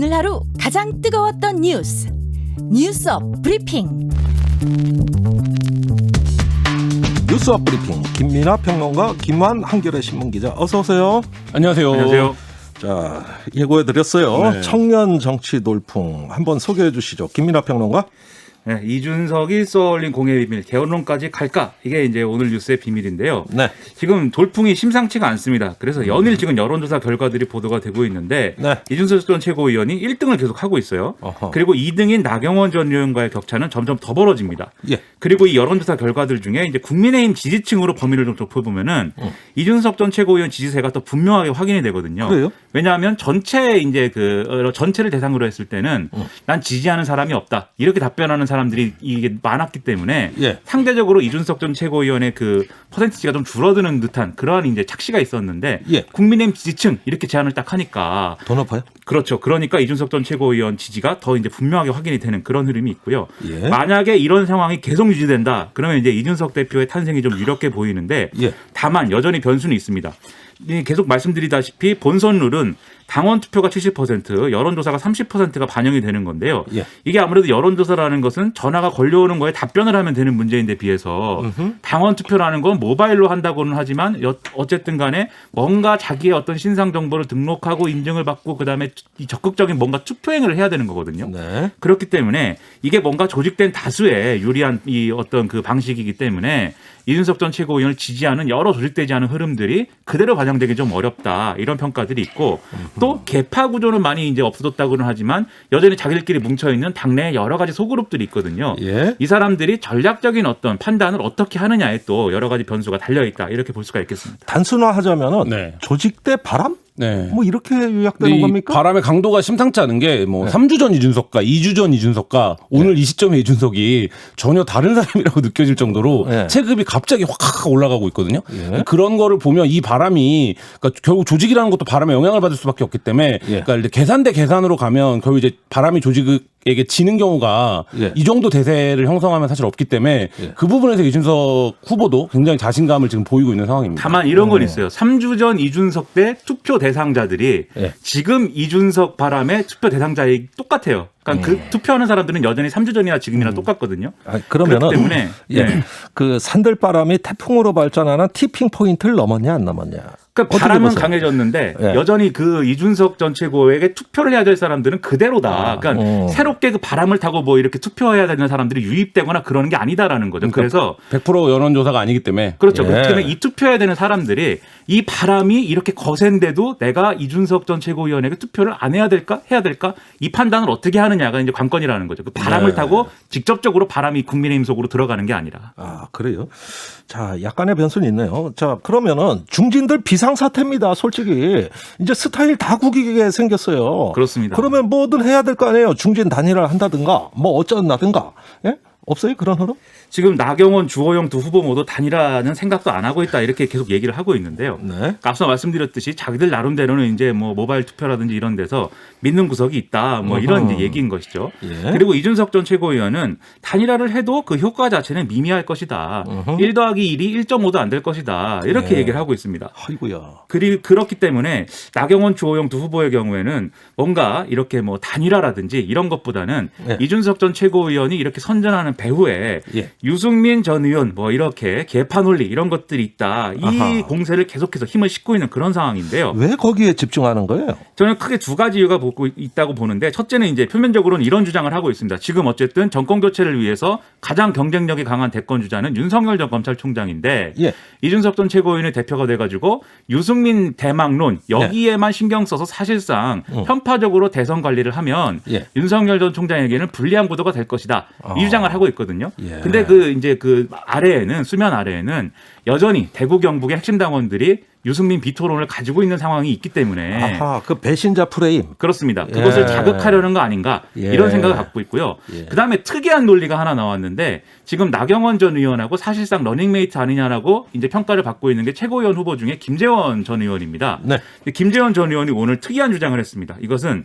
오늘 하루 가장 뜨거웠던 뉴스 뉴스업 브리핑. 뉴스업 브리핑 김민하 평론가, 김환 한겨레 신문기자, 어서 오세요. 안녕하세요. 안녕하세요. 자, 예고해드렸어요. 네. 청년 정치 돌풍 한번 소개해 주시죠. 김민하 평론가. 네, 이준석이 쏘아올린 공의 비밀 개헌론까지 갈까? 이게 이제 오늘 뉴스의 비밀인데요. 네. 지금 돌풍이 심상치가 않습니다. 그래서 연일 지금 여론조사 결과들이 보도가 되고 있는데 네. 이준석 전 최고위원이 1등을 계속 하고 있어요. 어허. 그리고 2등인 나경원 전 의원과의 격차는 점점 더 벌어집니다. 예. 그리고 이 여론조사 결과들 중에 이제 국민의힘 지지층으로 범위를 좀 좁혀보면은 이준석 전 최고위원 지지세가 더 분명하게 확인이 되거든요. 그래요? 왜냐하면 전체 이제 전체를 대상으로 했을 때는 난 지지하는 사람이 없다 이렇게 답변하는 사람들이 이게 많았기 때문에 예. 상대적으로 이준석 전 최고위원의 그 퍼센티지가 좀 줄어드는 듯한 그러한 이제 착시가 있었는데 예. 국민의힘 지지층 이렇게 제안을 딱 하니까 더 높아요? 그렇죠. 그러니까 이준석 전 최고위원 지지가 더 이제 분명하게 확인이 되는 그런 흐름이 있고요. 예. 만약에 이런 상황이 계속 유지된다, 그러면 이제 이준석 대표의 탄생이 좀 유력해 보이는데, 예. 다만 여전히 변수는 있습니다. 계속 말씀드리다시피 본선 룰은 당원 투표가 70%, 여론조사가 30%가 반영이 되는 건데요. 예. 이게 아무래도 여론조사라는 것은 전화가 걸려오는 거에 답변을 하면 되는 문제인데 비해서 당원 투표라는 건 모바일로 한다고는 하지만 어쨌든 간에 뭔가 자기의 어떤 신상 정보를 등록하고 인증을 받고 그다음에 이 적극적인 뭔가 투표 행위를 해야 되는 거거든요. 네. 그렇기 때문에 이게 뭔가 조직된 다수의 유리한 이 어떤 그 방식이기 때문에 이준석 전 최고위원을 지지하는 여러 조직되지 않은 흐름들이 그대로 반영되기 좀 어렵다, 이런 평가들이 있고, 또 개파 구조는 많이 이제 없어졌다고는 하지만 여전히 자기들끼리 뭉쳐 있는 당내에 여러 가지 소그룹들이 있거든요. 예. 이 사람들이 전략적인 어떤 판단을 어떻게 하느냐에 또 여러 가지 변수가 달려 있다, 이렇게 볼 수가 있겠습니다. 단순화하자면은 네. 조직대 바람? 네. 뭐 이렇게 요약되는 근데 이 겁니까? 바람의 강도가 심상치 않은 게 뭐 네. 3주 전 이준석과 2주 전 이준석과 오늘 이 시점에 이준석이 전혀 다른 사람이라고 느껴질 정도로 네. 체급이 갑자기 확 올라가고 있거든요. 예. 그런 거를 보면 이 바람이, 그러니까 결국 조직이라는 것도 바람에 영향을 받을 수밖에 없기 때문에, 예. 그러니까 계산 대 계산으로 가면 결국 이제 바람이 조직에게 지는 경우가 예. 이 정도 대세를 형성하면 사실 없기 때문에 예. 그 부분에서 이준석 후보도 굉장히 자신감을 지금 보이고 있는 상황입니다. 다만 이런 건 있어요. 3주 전 이준석 때 투표 대상자들이 예. 지금 이준석 바람의 투표 대상자이 똑같아요. 그러니까 그 투표하는 사람들은 여전히 3주 전이나 지금이나 똑같거든요. 아, 그러면은 그렇기 때문에 예. 네. 그 산들바람이 태풍으로 발전하는 티핑 포인트를 넘었냐 안 넘었냐? 그러니까 어떻게 바람은 보세요? 강해졌는데 예. 여전히 그 이준석 전 최고에게 투표를 해야 될 사람들은 그대로다. 그러니까 새롭게 그 바람을 타고 뭐 이렇게 투표해야 되는 사람들이 유입되거나 그러는 게 아니다라는 거죠. 그래서 100% 여론조사가 아니기 때문에. 그렇죠. 예. 그렇기 때문에 이 투표해야 되는 사람들이 이 바람이 이렇게 거센데도 내가 이준석 전 최고위원에게 투표를 안 해야 될까? 해야 될까? 이 판단을 어떻게 하느냐가 이제 관건이라는 거죠. 그 바람을 네. 타고 직접적으로 바람이 국민의힘 속으로 들어가는 게 아니라. 아, 그래요? 자, 약간의 변수는 있네요. 자, 그러면은 중진들 비상사태입니다. 솔직히. 이제 스타일 다 구기게 생겼어요. 그렇습니다. 그러면 뭐든 해야 될 거 아니에요. 중진 단일화를 한다든가 뭐 어쩐다든가. 예? 없어요? 그런 흐름? 지금 나경원, 주호영 두 후보 모두 단일화는 생각도 안 하고 있다, 이렇게 계속 얘기를 하고 있는데요. 네. 앞서 말씀드렸듯이 자기들 나름대로는 이제 뭐 모바일 투표라든지 이런 데서 믿는 구석이 있다, 뭐 이런 이제 얘기인 것이죠. 예. 그리고 이준석 전 최고위원은 단일화를 해도 그 효과 자체는 미미할 것이다. 1 더하기 1이 1.5도 안 될 것이다, 이렇게 예. 얘기를 하고 있습니다. 아이고야. 그렇기 때문에 나경원, 주호영 두 후보의 경우에는 뭔가 이렇게 뭐 단일화라든지 이런 것보다는 예. 이준석 전 최고위원이 이렇게 선전하는 배후에 예. 유승민 전 의원 뭐 이렇게 개파 논리 이런 것들이 있다, 이 아하. 공세를 계속해서 힘을 싣고 있는 그런 상황인데요. 왜 거기에 집중하는 거예요? 저는 크게 두 가지 이유가 있다고 보는데, 첫째는 이제 표면적으로는 이런 주장을 하고 있습니다. 지금 어쨌든 정권 교체를 위해서 가장 경쟁력이 강한 대권 주자는 윤석열 전 검찰총장인데 예. 이준석 전 최고위원의 대표가 돼가지고 유승민 대망론 여기에만 신경 써서 사실상 편파적으로 대선 관리를 하면 예. 윤석열 전 총장에게는 불리한 구도가 될 것이다, 이 주장을 하고 있거든요. 예. 근데 그 아래에는, 수면 아래에는 여전히 대구 경북의 핵심 당원들이 유승민 비토론을 가지고 있는 상황이 있기 때문에 아하, 그 배신자 프레임. 그렇습니다. 예. 그것을 자극하려는 거 아닌가, 예. 이런 생각을 갖고 있고요. 예. 그다음에 특이한 논리가 하나 나왔는데, 지금 나경원 전 의원하고 사실상 러닝메이트 아니냐라고 이제 평가를 받고 있는 게 최고위원 후보 중에 김재원 전 의원입니다. 네. 김재원 전 의원이 오늘 특이한 주장을 했습니다. 이것은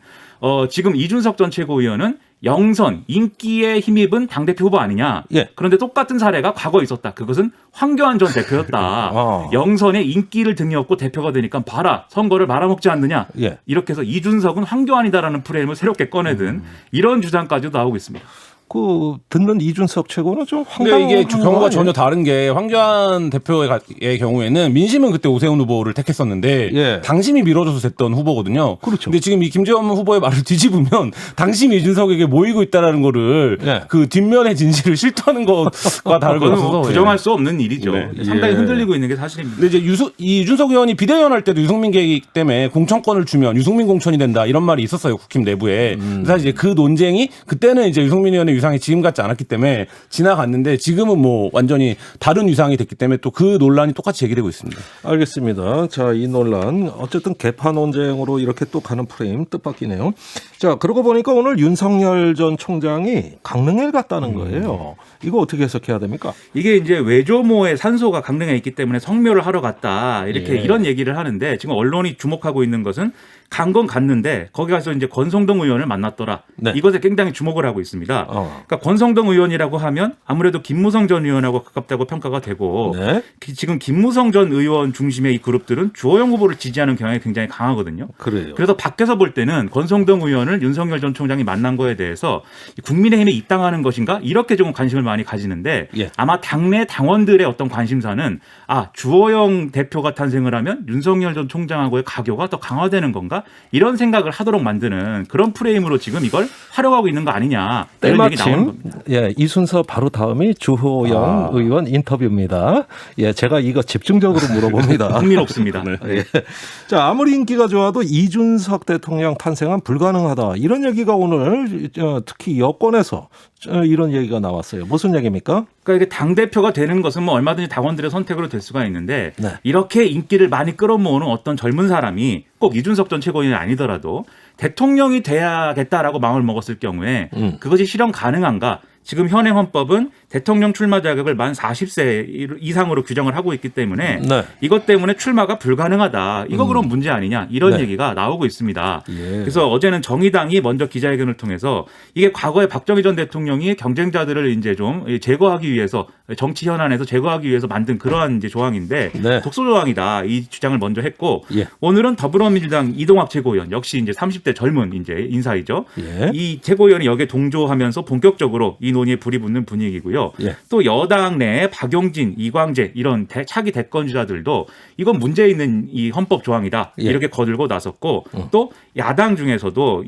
지금 이준석 전 최고위원은 영선, 인기에 힘입은 당대표 후보 아니냐. 예. 그런데 똑같은 사례가 과거에 있었다. 그것은 황교안 전 대표였다. 영선에 인기를 등에 업고 대표가 되니까 봐라. 선거를 말아먹지 않느냐. 예. 이렇게 해서 이준석은 황교안이다라는 프레임을 새롭게 꺼내든 이런 주장까지도 나오고 있습니다. 그 듣는 이준석 최고는 좀 근데 황당한 이게 경우가 거 아니에요? 전혀 다른 게 황교안 대표의 경우에는 민심은 그때 오세훈 후보를 택했었는데 예. 당심이 밀어줘서 됐던 후보거든요. 그렇죠. 근데 지금 이 김재원 후보의 말을 뒤집으면 당심이 이준석에게 모이고 있다라는 거를 예. 그 뒷면의 진실을 실토하는 것과 다를 것 그건 같아서 부정할 수 없는 일이죠. 네. 상당히 예. 흔들리고 있는 게 사실입니다. 근데 이제 이준석 의원이 비대위원 할 때도 유승민 계획 때문에 공천권을 주면 유승민 공천이 된다 이런 말이 있었어요 국힘 내부에. 사실 이제 그 논쟁이 그때는 이제 유승민 의원의 위상이 지금 같지 않았기 때문에 지나갔는데 지금은 뭐 완전히 다른 위상이 됐기 때문에 또 그 논란이 똑같이 제기되고 있습니다. 알겠습니다. 자, 이 논란 어쨌든 개파 논쟁으로 이렇게 또 가는 프레임 뜻밖이네요. 자, 그러고 보니까 오늘 윤석열 전 총장이 강릉에 갔다는 거예요. 이거 어떻게 해석해야 됩니까? 이게 이제 외조모의 산소가 강릉에 있기 때문에 성묘를 하러 갔다 이렇게 예. 이런 얘기를 하는데 지금 언론이 주목하고 있는 것은 간 건 갔는데 거기 가서 이제 권성동 의원을 만났더라. 네. 이것에 굉장히 주목을 하고 있습니다. 어. 그러니까 권성동 의원이라고 하면 아무래도 김무성 전 의원하고 가깝다고 평가가 되고 네. 지금 김무성 전 의원 중심의 이 그룹들은 주호영 후보를 지지하는 경향이 굉장히 강하거든요. 그래요. 그래서 밖에서 볼 때는 권성동 의원을 윤석열 전 총장이 만난 거에 대해서 국민의힘에 입당하는 것인가 이렇게 조금 관심을 많이 가지는데 예. 아마 당내 당원들의 어떤 관심사는 주호영 대표가 탄생을 하면 윤석열 전 총장하고의 가교가 더 강화되는 건가 이런 생각을 하도록 만드는 그런 프레임으로 지금 이걸 활용하고 있는 거 아니냐 이런 얘기 나오는 때마침 겁니다. 예, 이 순서 바로 다음이 주호영 의원 인터뷰입니다. 예, 제가 이거 집중적으로 물어봅니다. 흥미롭습니다. 예. 자, 아무리 인기가 좋아도 이준석 대통령 탄생은 불가능하다. 이런 얘기가 오늘 특히 여권에서 이런 얘기가 나왔어요. 무슨 얘기입니까? 그러니까 이게 당 대표가 되는 것은 뭐 얼마든지 당원들의 선택으로 될 수가 있는데 네. 이렇게 인기를 많이 끌어모으는 어떤 젊은 사람이 꼭 이준석 전 최고위원이 아니더라도 대통령이 돼야겠다라고 마음을 먹었을 경우에 그것이 실현 가능한가? 지금 현행 헌법은 대통령 출마 자격을 만 40세 이상으로 규정을 하고 있기 때문에 네. 이것 때문에 출마가 불가능하다. 이거 그럼 문제 아니냐 이런 네. 얘기가 나오고 있습니다. 예. 그래서 어제는 정의당이 먼저 기자회견을 통해서 이게 과거에 박정희 전 대통령이 경쟁자들을 이제 좀 제거하기 위해서 정치 현안에서 제거하기 위해서 만든 그러한 이제 조항인데 네. 독소 조항이다. 이 주장을 먼저 했고 예. 오늘은 더불어민주당 이동학 최고위원 역시 이제 30대 젊은 이제 인사이죠. 예. 이 최고위원이 여기에 동조하면서 본격적으로 이 논의에 불이 붙는 분위기고요. 예. 또 여당 내에 박용진, 이광재 이런 차기 대권주자들도 이건 문제 있는 이 헌법 조항이다 예. 이렇게 거들고 나섰고 또 야당 중에서도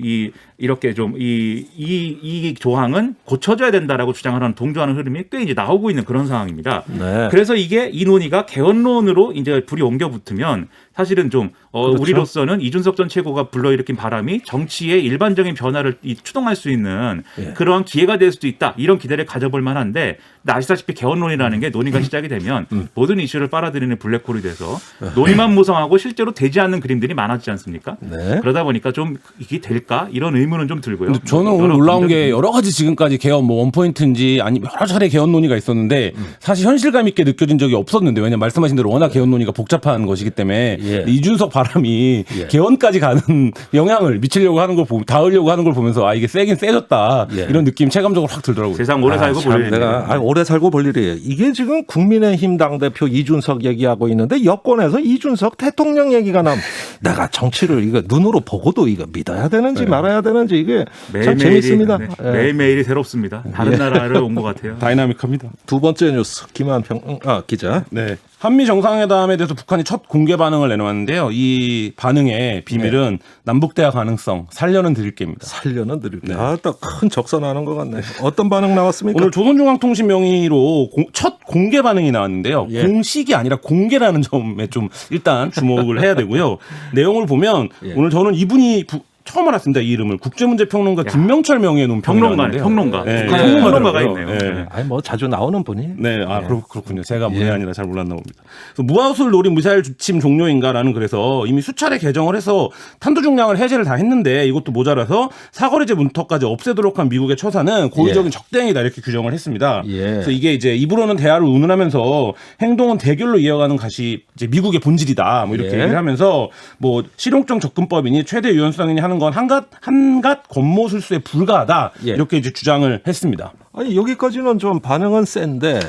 이렇게 좀 이 조항은 고쳐져야 된다라고 주장을 하는 동조하는 흐름이 꽤 이제 나오고 있는 그런 상황입니다. 네. 그래서 이게 이 논의가 개헌론으로 이제 불이 옮겨 붙으면 사실은 좀 그렇죠. 우리로서는 이준석 전 최고가 불러일으킨 바람이 정치의 일반적인 변화를 추동할 수 있는 예. 그러한 기회가 될 수도 있다. 이런 기대를 가져볼 만한데 아시다시피 개헌론이라는 게 논의가 시작이 되면 모든 이슈를 빨아들이는 블랙홀이 돼서 논의만 무성하고 실제로 되지 않는 그림들이 많아지지 않습니까? 네. 그러다 보니까 좀 이게 될까? 이런 의문은 좀 들고요. 근데 저는 오늘 여러 놀라운 분들- 게 여러 가지 지금까지 개헌 뭐 원포인트인지 아니면 여러 차례 개헌 논의가 있었는데 사실 현실감 있게 느껴진 적이 없었는데 왜냐면 말씀하신 대로 워낙 개헌 논의가 복잡한 것이기 때문에 예. 이준석 바람이 예. 개헌까지 가는 영향을 미치려고 하는 걸 닿으려고 하는 걸 보면서 이게 세긴 세졌다 예. 이런 느낌 체감적으로 확 들더라고요. 세상 오래 살고 볼 일이네요. 내가 오래 살고 볼 일이에요. 이게 지금 국민의힘 당대표 이준석 얘기하고 있는데 여권에서 이준석 대통령 얘기가 나면 내가 정치를 이거 눈으로 보고도 이거 믿어야 되는지 말아야 되는지 이게 참 재밌습니다. 네. 예. 매일매일이 새롭습니다. 다른 나라를 온 것 같아요. 다이나믹합니다. 두 번째 뉴스 김한평 기자. 네. 한미 정상회담에 대해서 북한이 첫 공개 반응을 내놓았는데요. 이 반응의 비밀은 남북 대화 가능성 살려는 드릴게입니다. 살려는 드릴게. 딱 큰 적선하는 것 같네. 어떤 반응 나왔습니까? 오늘 조선중앙통신 명의로 첫 공개 반응이 나왔는데요. 예. 공식이 아니라 공개라는 점에 좀 일단 주목을 해야 되고요. 내용을 보면 예. 오늘 저는 이분이 처음 알았습니다. 이 이름을 국제문제평론가 김명철 명의의 논평이 평론가네, 나왔는데요. 평론가. 네, 북한 평론가가 있네요. 네. 아니 뭐 자주 나오는 분이. 네, 그렇군요. 제가 문외 아니라 잘 몰랐나 봅니다. 그래서 무하우스를 노린 미사일 주침 종료인가라는 그래서 이미 수차례 개정을 해서 탄두 중량을 해제를 다 했는데 이것도 모자라서 사거리제 문턱까지 없애도록 한 미국의 처사는 고의적인 적대행위다 이렇게 규정을 했습니다. 예. 그래서 이게 이제 입으로는 대화를 운운하면서 행동은 대결로 이어가는 것이 이제 미국의 본질이다. 뭐 이렇게 예. 얘기를 하면서 뭐 실용적 접근법이니 최대 유연성이니 하는 하는 건 한갓 권모술수에 불과하다 예. 이렇게 이제 주장을 했습니다. 아니 여기까지는 좀 반응은 센데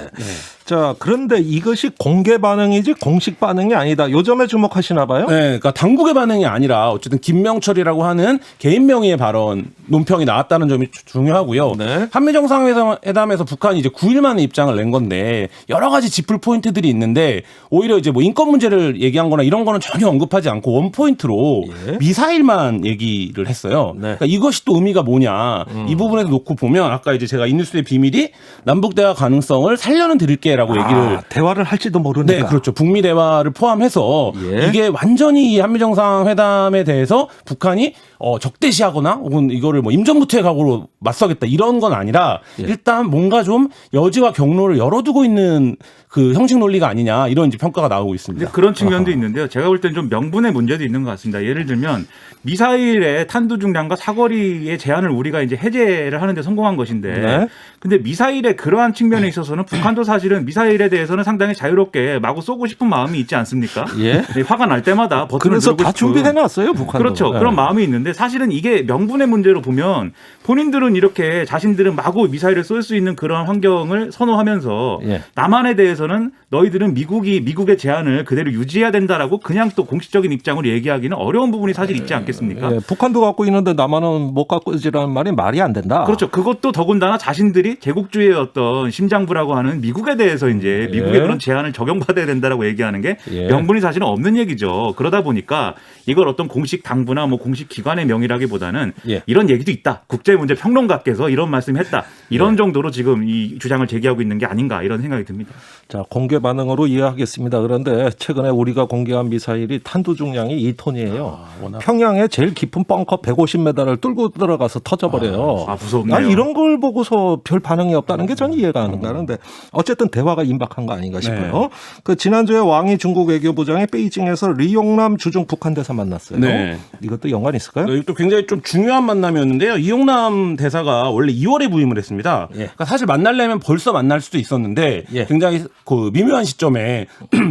자 그런데 이것이 공개 반응이지 공식 반응이 아니다. 요 점에 주목하시나 봐요? 네, 그러니까 당국의 반응이 아니라 어쨌든 김명철이라고 하는 개인 명의의 발언 논평이 나왔다는 점이 중요하고요. 네. 한미 정상회담에서 북한이 이제 9일 만에 입장을 낸 건데 여러 가지 짚을 포인트들이 있는데 오히려 이제 뭐 인권 문제를 얘기한 거나 이런 거는 전혀 언급하지 않고 원 포인트로 예. 미사일만 얘기를 했어요. 네. 그러니까 이것이 또 의미가 뭐냐. 이 부분에서 놓고 보면 아까 이제 제가 이뉴스의 비밀이 남북 대화 가능성을 살려는 드릴게라고 얘기를 대화를 할지도 모르니까. 네, 그렇죠. 북미 대화를 포함해서 예. 이게 완전히 이 한미 정상회담에 대해서 북한이 적대시하거나 혹은 이거를 뭐 임전부투의 각오로 맞서겠다 이런 건 아니라 일단 뭔가 좀 여지와 경로를 열어두고 있는 그 형식 논리가 아니냐 이런 이제 평가가 나오고 있습니다. 근데 그런 측면도 있는데요. 제가 볼 때는 좀 명분의 문제도 있는 것 같습니다. 예를 들면 미사일의 탄두 중량과 사거리의 제한을 우리가 이제 해제를 하는데 성공한 것인데, 네. 근데 미사일의 그러한 측면에 있어서는 북한도 사실은 미사일에 대해서는 상당히 자유롭게 마구 쏘고 싶은 마음이 있지 않습니까? 예. 화가 날 때마다 버튼을 그래서 누르고 다 싶은. 준비해놨어요 북한도. 그렇죠. 네. 그런 마음이 있는데 사실은 이게 명분의 문제로 보면 본인들은 이렇게 자신들은 마구 미사일을 쏠 수 있는 그런 환경을 선호하면서 예. 남한에 대해서는 너희들은 미국의 제한을 그대로 유지해야 된다라고 그냥 또 공식적인 입장으로 얘기하기는 어려운 부분이 사실 있지 않겠습니까? 예, 북한도 갖고 있는데 남한은 못 갖고 있지라는 말이 말이 안 된다. 그렇죠. 그것도 더군다나 자신들이 제국주의의 어떤 심장부라고 하는 미국에 대해서 이제 미국의 예. 그런 제한을 적용받아야 된다라고 얘기하는 게 예. 명분이 사실은 없는 얘기죠. 그러다 보니까 이걸 어떤 공식 당부나 뭐 공식 기관의 명이라기보다는 예. 이런 얘기도 있다. 국제문제 평론가께서 이런 말씀했다. 이런 정도로 지금 이 주장을 제기하고 있는 게 아닌가 이런 생각이 듭니다. 자 공개 반응으로 이해하겠습니다. 그런데 최근에 우리가 공개한 미사일이 탄두 중량이 2톤이에요. 평양에 제일 깊은 벙커 150m를 뚫고 들어가서 터져버려요. 무섭네요. 난 이런 걸 보고서 별 반응이 없다는 게 전 이해가 안 가는데 어쨌든 대화가 임박한 거 아닌가 싶어요. 그 지난주에 왕이 중국 외교부장이 베이징에서 리용남 주중 북한 대사 만났어요. 네. 이것도 연관이 있을까요? 이것도 굉장히 좀 중요한 만남이었는데요. 이용남 대사가 원래 2월에 부임을 했습니다. 예. 그러니까 사실 만나려면 벌써 만날 수도 있었는데 예. 굉장히 그 미묘한 시점에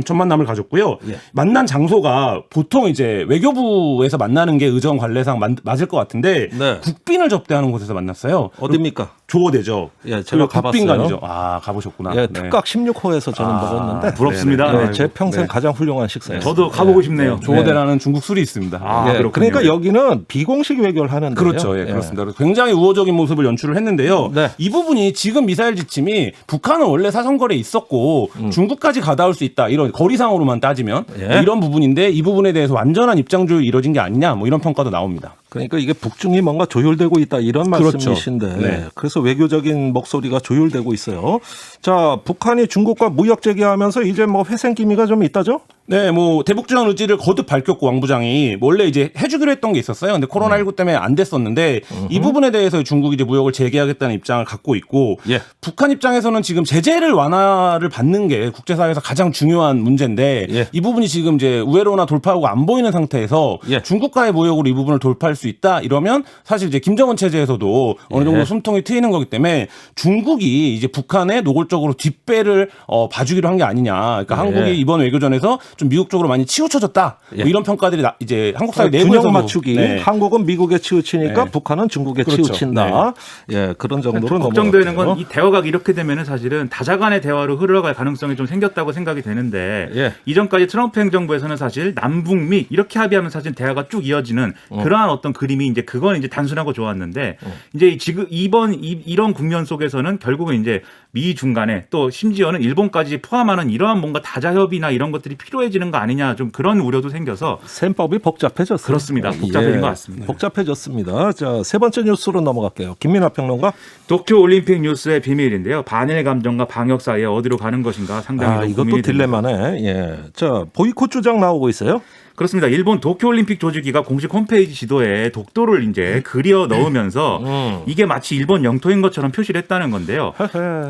첫 만남을 가졌고요. 예. 만난 장소가 보통 이제 외교부에서 만나는 게 의정 관례상 맞을 것 같은데 네. 국빈을 접대하는 곳에서 만났어요. 어디입니까? 조어대죠. 예, 제가 가봤어요. 국빈관이죠. 아, 가보셨구나. 예, 네. 특각 16호에서 저는 먹었는데 부럽습니다. 예, 네. 제 평생 가장 훌륭한 식사예요. 저도 가보고 싶네요. 조어대라는 중국 술이 있습니다. 예, 그렇군요. 그러니까 여기는 비공식 외교를 하는데요. 그렇죠. 예, 그렇습니다. 그래서 굉장히 우호적인 모습을 연출을 했는데요. 네. 이 부분이 지금 미사일 지침이 북한은 원래 사선거래에 있었고 중국까지 가다올 수 있다. 이런 거리상으로만 따지면 예. 이런 부분인데 이 부분에 대해서 완전한 입장 조율이 이루어진 게 아니냐. 뭐 이런 평가도 나옵니다. 그러니까 이게 북중이 뭔가 조율되고 있다 이런 그렇죠. 말씀이신데 네. 그래서 외교적인 목소리가 조율되고 있어요. 자, 북한이 중국과 무역 제기하면서 이제 뭐 회생 기미가 좀 있다죠? 네, 뭐 대북지원 의지를 거듭 밝혔고 왕 부장이 원래 이제 해주기로 했던 게 있었어요. 근데 코로나19 때문에 안 됐었는데 이 부분에 대해서 중국이 이제 무역을 재개하겠다는 입장을 갖고 있고 예. 북한 입장에서는 지금 제재를 완화를 받는 게 국제사회에서 가장 중요한 문제인데 예. 이 부분이 지금 이제 우회로나 돌파하고 안 보이는 상태에서 예. 중국과의 무역으로 이 부분을 돌파할 수 있다 이러면 사실 이제 김정은 체제에서도 어느 정도 숨통이 트이는 거기 때문에 중국이 이제 북한에 노골적으로 뒷배를 봐주기로 한 게 아니냐. 그러니까 예. 한국이 이번 외교전에서 좀 미국 쪽으로 많이 치우쳐졌다. 예. 뭐 이런 평가들이 이제 한국 사회 내부에서 균형 맞추기. 네. 한국은 미국에 치우치니까 네. 북한은 중국에 그렇죠. 치우친다. 예, 그런 정도로 걱정되는 넘어갈게요. 건 이 대화가 이렇게 되면은 사실은 다자간의 대화로 흘러갈 가능성이 좀 생겼다고 생각이 되는데 예. 이전까지 트럼프 행정부에서는 사실 남북미 이렇게 합의하면 사실 대화가 쭉 이어지는 그러한 어떤 그림이 이제 그건 이제 단순하고 좋았는데 이제 지금 이런 국면 속에서는 결국은 이제 미 중간에 또 심지어는 일본까지 포함하는 이러한 뭔가 다자협의나 이런 것들이 필요해지는 거 아니냐 좀 그런 우려도 생겨서 셈법이 복잡해졌어요. 그렇습니다. 복잡해진 것 같습니다. 복잡해졌습니다. 자, 세 번째 뉴스로 넘어갈게요. 김민하 평론가. 도쿄 올림픽 뉴스의 비밀인데요. 반일 감정과 방역 사이에 어디로 가는 것인가 상당히 좀 이것도 고민이 됩니다. 딜레마네. 예. 자, 보이콧 주장 나오고 있어요. 그렇습니다. 일본 도쿄올림픽 조직위가 공식 홈페이지 지도에 독도를 이제 그려 넣으면서 이게 마치 일본 영토인 것처럼 표시를 했다는 건데요.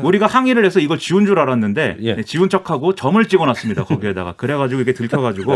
우리가 항의를 해서 이거 지운 줄 알았는데 예. 지운 척하고 점을 찍어놨습니다. 거기에다가 그래가지고 이게 들켜가지고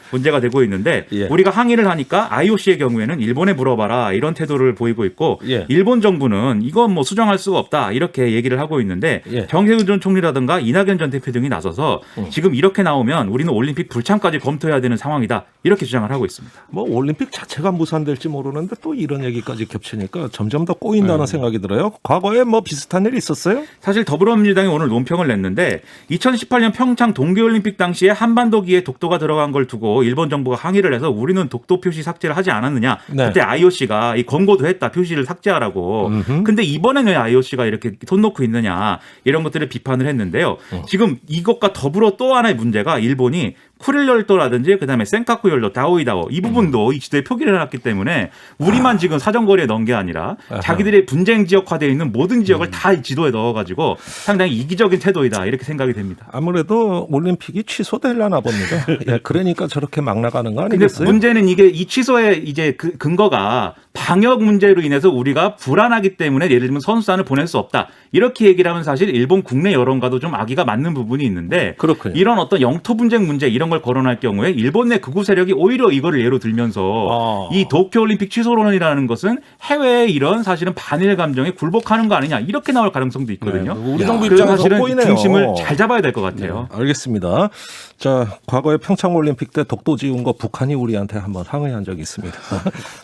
문제가 되고 있는데 예. 우리가 항의를 하니까 IOC의 경우에는 일본에 물어봐라 이런 태도를 보이고 있고 예. 일본 정부는 이건 뭐 수정할 수가 없다 이렇게 얘기를 하고 있는데 예. 정세균 전 총리라든가 이낙연 전 대표 등이 나서서 지금 이렇게 나오면 우리는 올림픽 불참까지 검토해야 되는 상황이다. 있다. 이렇게 주장을 하고 있습니다. 뭐 올림픽 자체가 무산될지 모르는데 또 이런 얘기까지 겹치니까 점점 더 꼬인다는 생각이 들어요. 과거에 뭐 비슷한 일이 있었어요? 사실 더불어민주당이 오늘 논평을 냈는데 2018년 평창 동계올림픽 당시에 한반도기에 독도가 들어간 걸 두고 일본 정부가 항의를 해서 우리는 독도 표시 삭제를 하지 않았느냐. 네. 그때 IOC가 이 권고도 했다. 표시를 삭제하라고. 근데 이번에는 왜 IOC가 이렇게 손 놓고 있느냐. 이런 것들을 비판을 했는데요. 지금 이것과 더불어 또 하나의 문제가 일본이 쿠릴 열도라든지 그다음에 센카쿠 열도, 다오이다오 이 부분도 이 지도에 표기를 해놨기 때문에 우리만 지금 사정거리에 넣은 게 아니라 자기들의 분쟁 지역화되어 있는 모든 지역을 다 이 지도에 넣어가지고 상당히 이기적인 태도이다 이렇게 생각이 됩니다. 아무래도 올림픽이 취소되려나 봅니다. 예, 그러니까 저렇게 막 나가는 거 근데 아니겠어요? 문제는 이게 이 취소의 이제 그 근거가 방역 문제로 인해서 우리가 불안하기 때문에 예를 들면 선수단을 보낼 수 없다. 이렇게 얘기를 하면 사실 일본 국내 여론과도 좀 악의가 맞는 부분이 있는데 그렇군요. 이런 어떤 영토 분쟁 문제 이런 걸 거론할 경우에 일본 내 극우 세력이 오히려 이거를 예로 들면서 이 도쿄올림픽 취소론이라는 것은 해외의 이런 사실은 반일 감정에 굴복하는 거 아니냐 이렇게 나올 가능성도 있거든요. 네, 우리 정부 그래서 입장에서 사실은 보이네요. 중심을 잘 잡아야 될 것 같아요. 알겠습니다. 자, 과거에 평창올림픽 때 독도 지은 거 북한이 우리한테 한번 항의한 적이 있습니다.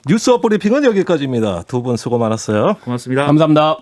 뉴스 브리핑은 여기까지입니다. 두 분 수고 많았어요. 고맙습니다. 감사합니다.